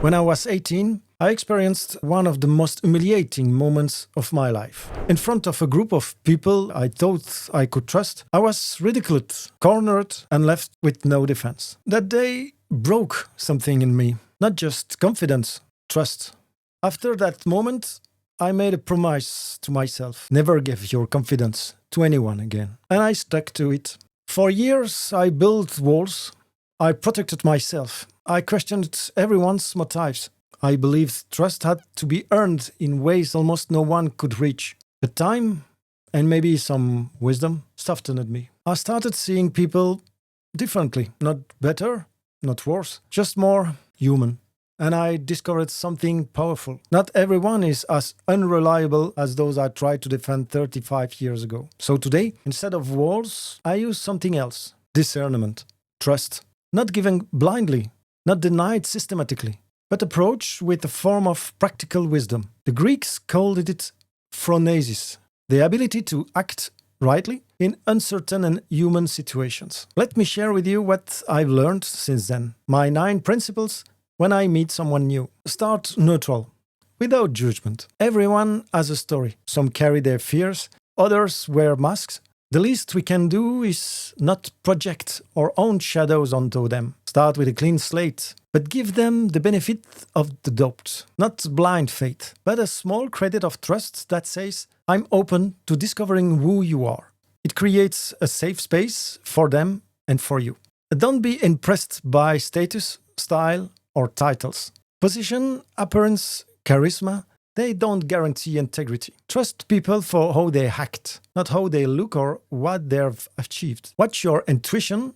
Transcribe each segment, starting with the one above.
When I was 18, I experienced one of the most humiliating moments of my life. In front of a group of people I thought I could trust, I was ridiculed, cornered, and left with no defense. That day broke something in me, not just confidence, trust. After that moment, I made a promise to myself: never give your confidence to anyone again. And I stuck to it. For years, I built walls. I protected myself. I questioned everyone's motives. I believed trust had to be earned in ways almost no one could reach. But time, and maybe some wisdom, softened me. I started seeing people differently. Not better, not worse, just more human. And I discovered something powerful. Not everyone is as unreliable as those I tried to defend 35 years ago. So today, instead of walls, I use something else: discernment, trust. Not given blindly, not denied systematically, but approached with a form of practical wisdom. The Greeks called it phronesis, the ability to act rightly in uncertain and human situations. Let me share with you what I've learned since then. My 9 principles when I meet someone new. Start neutral, without judgment. Everyone has a story. Some carry their fears, others wear masks. The least we can do is not project our own shadows onto them. Start with a clean slate, but give them the benefit of the doubt. Not blind faith, but a small credit of trust that says, I'm open to discovering who you are. It creates a safe space for them and for you. Don't be impressed by status, style, or titles. Position, appearance, charisma, they don't guarantee integrity. Trust people for how they act, not how they look or what they've achieved. Watch your intuition.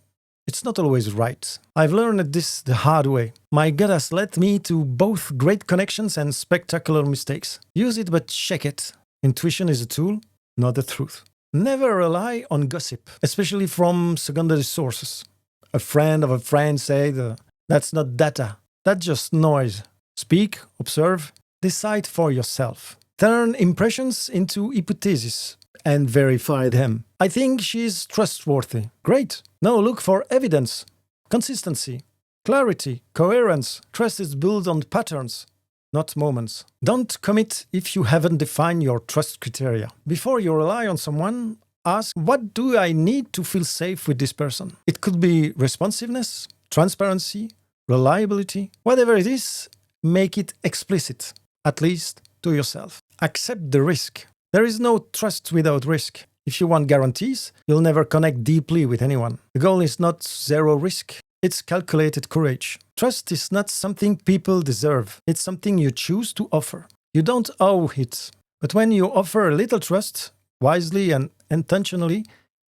It's not always right. I've learned this the hard way. My gut has led me to both great connections and spectacular mistakes. Use it, but check it. Intuition is a tool, not the truth. Never rely on gossip, especially from secondary sources. A friend of a friend said, that's not data, that's just noise. Speak, observe, decide for yourself. Turn impressions into hypotheses and verify them. I think she's trustworthy. Great. Now look for evidence, consistency, clarity, coherence. Trust is built on patterns, not moments. Don't commit if you haven't defined your trust criteria. Before you rely on someone, ask, what do I need to feel safe with this person? It could be responsiveness, transparency, reliability. Whatever it is, make it explicit, at least to yourself. Accept the risk. There is no trust without risk. If you want guarantees, you'll never connect deeply with anyone. The goal is not zero risk, it's calculated courage. Trust is not something people deserve, it's something you choose to offer. You don't owe it, but when you offer a little trust, wisely and intentionally,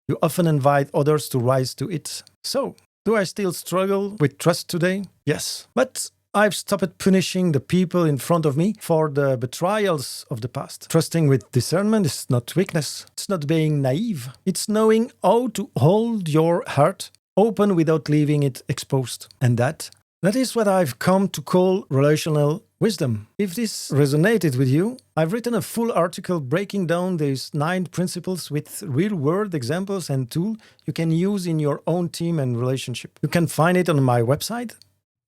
you often invite others to rise to it. So, do I still struggle with trust today? Yes, but I've stopped punishing the people in front of me for the betrayals of the past. Trusting with discernment is not weakness. It's not being naive. It's knowing how to hold your heart open without leaving it exposed. And that is what I've come to call relational wisdom. If this resonated with you, I've written a full article breaking down these 9 principles with real-world examples and tools you can use in your own team and relationship. You can find it on my website.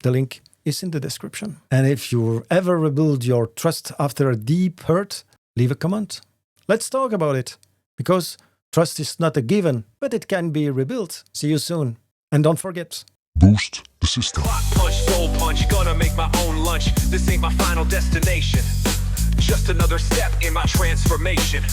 The link is in the description. And if you ever rebuild your trust after a deep hurt, leave a comment. Let's talk about it. Because trust is not a given, but it can be rebuilt. See you soon. And don't forget, boost the system. Punch, soul punch, gonna make my own lunch. This ain't my final destination, just another step in my transformation.